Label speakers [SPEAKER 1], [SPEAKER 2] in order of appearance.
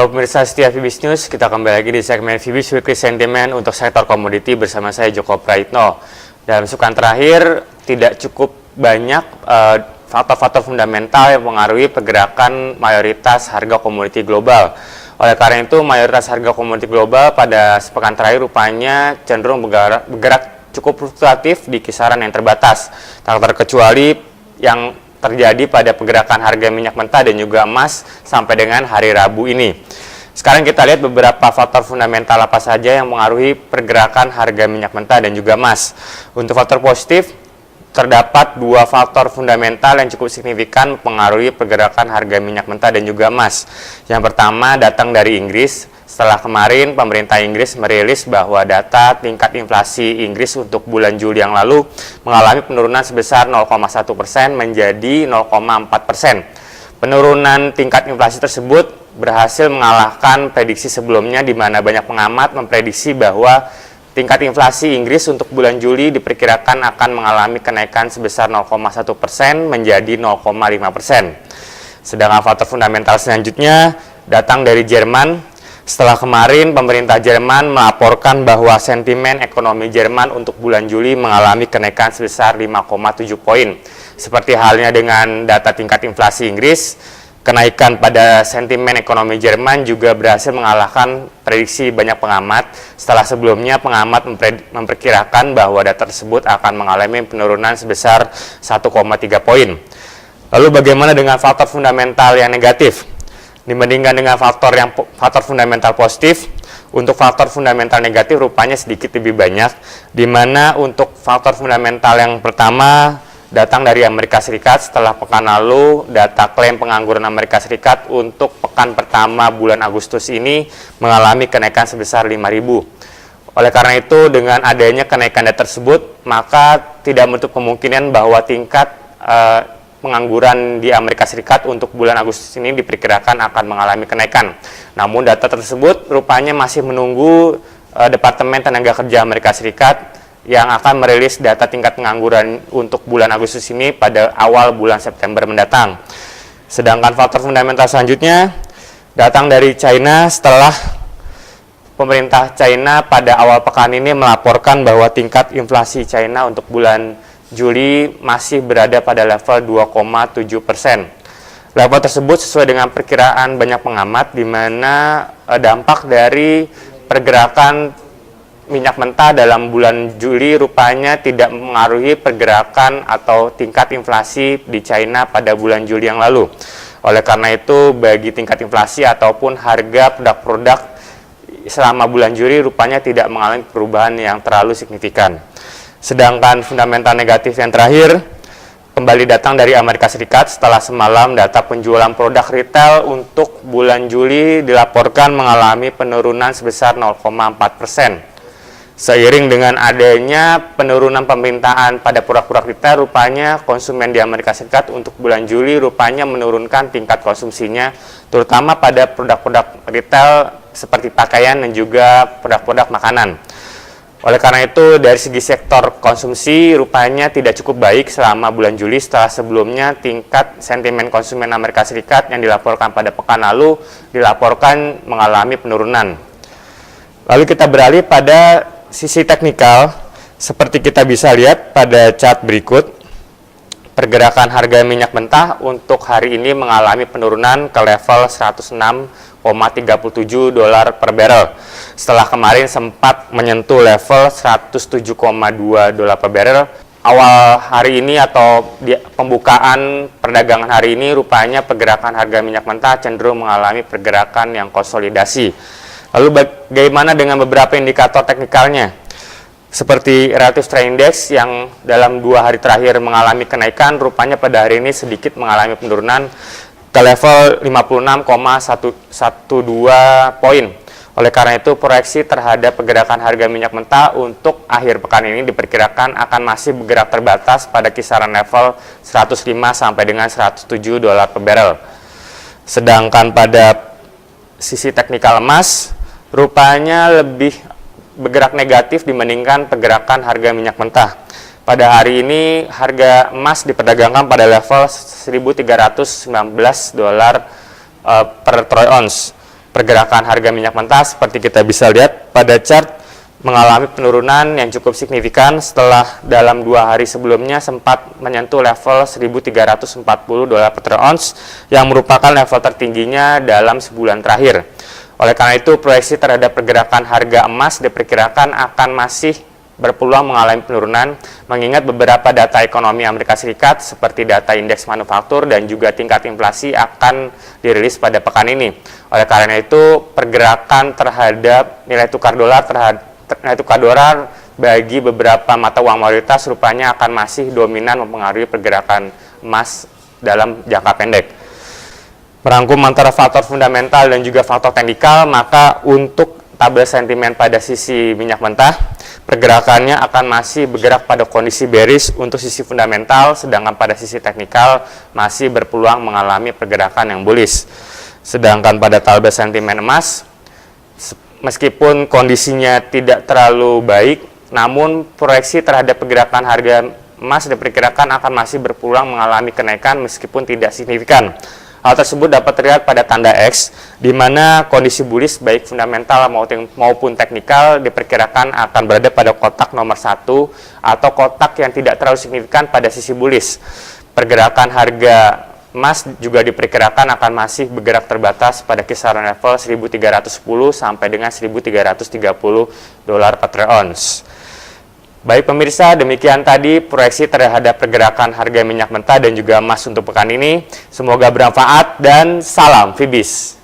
[SPEAKER 1] Halo pemirsa setia Fibis News, kita kembali lagi di segmen Fibis Weekly Sentiment untuk sektor komoditi bersama saya Joko Praitno. Dalam sepekan terakhir, tidak cukup banyak faktor-faktor fundamental yang mengaruhi pergerakan mayoritas harga komoditi global. Oleh karena itu, mayoritas harga komoditi global pada sepekan terakhir rupanya cenderung bergerak cukup fluktuatif di kisaran yang terbatas, tak terkecuali yang terjadi pada pergerakan harga minyak mentah dan juga emas sampai dengan hari Rabu ini. Sekarang kita lihat beberapa faktor fundamental apa saja yang mengaruhi pergerakan harga minyak mentah dan juga emas. Untuk faktor positif, terdapat dua faktor fundamental yang cukup signifikan mempengaruhi pergerakan harga minyak mentah dan juga emas. Yang pertama datang dari Inggris. Setelah kemarin pemerintah Inggris merilis bahwa data tingkat inflasi Inggris untuk bulan Juli yang lalu mengalami penurunan sebesar 0,1% menjadi 0,4%. Penurunan tingkat inflasi tersebut berhasil mengalahkan prediksi sebelumnya di mana banyak pengamat memprediksi bahwa tingkat inflasi Inggris untuk bulan Juli diperkirakan akan mengalami kenaikan sebesar 0,1% menjadi 0,5%. Sedangkan faktor fundamental selanjutnya datang dari Jerman. Setelah kemarin pemerintah Jerman melaporkan bahwa sentimen ekonomi Jerman untuk bulan Juli mengalami kenaikan sebesar 5,7 poin. Seperti halnya dengan data tingkat inflasi Inggris, kenaikan pada sentimen ekonomi Jerman juga berhasil mengalahkan prediksi banyak pengamat. Setelah sebelumnya pengamat memperkirakan bahwa data tersebut akan mengalami penurunan sebesar 1,3 poin. Lalu bagaimana dengan faktor fundamental yang negatif? Dibandingkan dengan faktor fundamental positif, untuk faktor fundamental negatif rupanya sedikit lebih banyak, di mana untuk faktor fundamental yang pertama datang dari Amerika Serikat. Setelah pekan lalu, data klaim pengangguran Amerika Serikat untuk pekan pertama bulan Agustus ini mengalami kenaikan sebesar 5.000. Oleh karena itu, dengan adanya kenaikan data tersebut, maka tidak menutup kemungkinan bahwa tingkat pengangguran di Amerika Serikat untuk bulan Agustus ini diperkirakan akan mengalami kenaikan. Namun data tersebut rupanya masih menunggu Departemen Tenaga Kerja Amerika Serikat yang akan merilis data tingkat pengangguran untuk bulan Agustus ini pada awal bulan September mendatang. Sedangkan faktor fundamental selanjutnya datang dari China. Setelah pemerintah China pada awal pekan ini melaporkan bahwa tingkat inflasi China untuk bulan Juli masih berada pada level 2,7%. Level tersebut sesuai dengan perkiraan banyak pengamat, di mana dampak dari pergerakan minyak mentah dalam bulan Juli rupanya tidak mengaruhi pergerakan atau tingkat inflasi di China pada bulan Juli yang lalu. Oleh karena itu, bagi tingkat inflasi ataupun harga produk-produk selama bulan Juli rupanya tidak mengalami perubahan yang terlalu signifikan. Sedangkan fundamental negatif yang terakhir kembali datang dari Amerika Serikat. Setelah semalam data penjualan produk retail untuk bulan Juli dilaporkan mengalami penurunan sebesar 0,4%. Seiring dengan adanya penurunan permintaan pada produk-produk retail, rupanya konsumen di Amerika Serikat untuk bulan Juli rupanya menurunkan tingkat konsumsinya, terutama pada produk-produk retail seperti pakaian dan juga produk-produk makanan. Oleh karena itu, dari segi sektor konsumsi rupanya tidak cukup baik selama bulan Juli setelah sebelumnya tingkat sentimen konsumen Amerika Serikat yang dilaporkan pada pekan lalu dilaporkan mengalami penurunan. Lalu kita beralih pada sisi teknikal. Seperti kita bisa lihat pada chart berikut, pergerakan harga minyak mentah untuk hari ini mengalami penurunan ke level 106,37 dolar per barrel. Setelah kemarin sempat menyentuh level 107,2 dolar per barrel. Awal hari ini atau di pembukaan perdagangan hari ini rupanya pergerakan harga minyak mentah cenderung mengalami pergerakan yang konsolidasi. Lalu bagaimana dengan beberapa indikator teknikalnya? Seperti relative strength index yang dalam 2 hari terakhir mengalami kenaikan, rupanya pada hari ini sedikit mengalami penurunan ke level 56,112 poin. Oleh karena itu, proyeksi terhadap pergerakan harga minyak mentah untuk akhir pekan ini diperkirakan akan masih bergerak terbatas pada kisaran level 105 sampai dengan 107 dolar per barrel. Sedangkan pada sisi teknikal emas, rupanya lebih bergerak negatif dibandingkan pergerakan harga minyak mentah. Pada hari ini, harga emas diperdagangkan pada level 1.319 dolar per troy ounce. Pergerakan harga minyak mentah seperti kita bisa lihat pada chart mengalami penurunan yang cukup signifikan setelah dalam 2 hari sebelumnya sempat menyentuh level 1.340 dolar per ounce yang merupakan level tertingginya dalam sebulan terakhir. Oleh karena itu, proyeksi terhadap pergerakan harga emas diperkirakan akan masih berpeluang mengalami penurunan mengingat beberapa data ekonomi Amerika Serikat seperti data indeks manufaktur dan juga tingkat inflasi akan dirilis pada pekan ini. Oleh karena itu, pergerakan terhadap nilai tukar dolar bagi beberapa mata uang mayoritas rupanya akan masih dominan mempengaruhi pergerakan emas dalam jangka pendek. Merangkum antara faktor fundamental dan juga faktor teknikal, maka untuk tabel sentimen pada sisi minyak mentah, pergerakannya akan masih bergerak pada kondisi bearish untuk sisi fundamental, sedangkan pada sisi teknikal masih berpeluang mengalami pergerakan yang bullish. Sedangkan pada tabel sentimen emas, meskipun kondisinya tidak terlalu baik, namun proyeksi terhadap pergerakan harga emas diperkirakan akan masih berpeluang mengalami kenaikan meskipun tidak signifikan. Hal tersebut dapat terlihat pada tanda X, di mana kondisi bullish baik fundamental maupun teknikal diperkirakan akan berada pada kotak nomor 1 atau kotak yang tidak terlalu signifikan pada sisi bullish. Pergerakan harga emas juga diperkirakan akan masih bergerak terbatas pada kisaran level 1.310 sampai dengan 1.330 dolar per ounce. Baik pemirsa, demikian tadi proyeksi terhadap pergerakan harga minyak mentah dan juga emas untuk pekan ini. Semoga bermanfaat dan salam Fibis.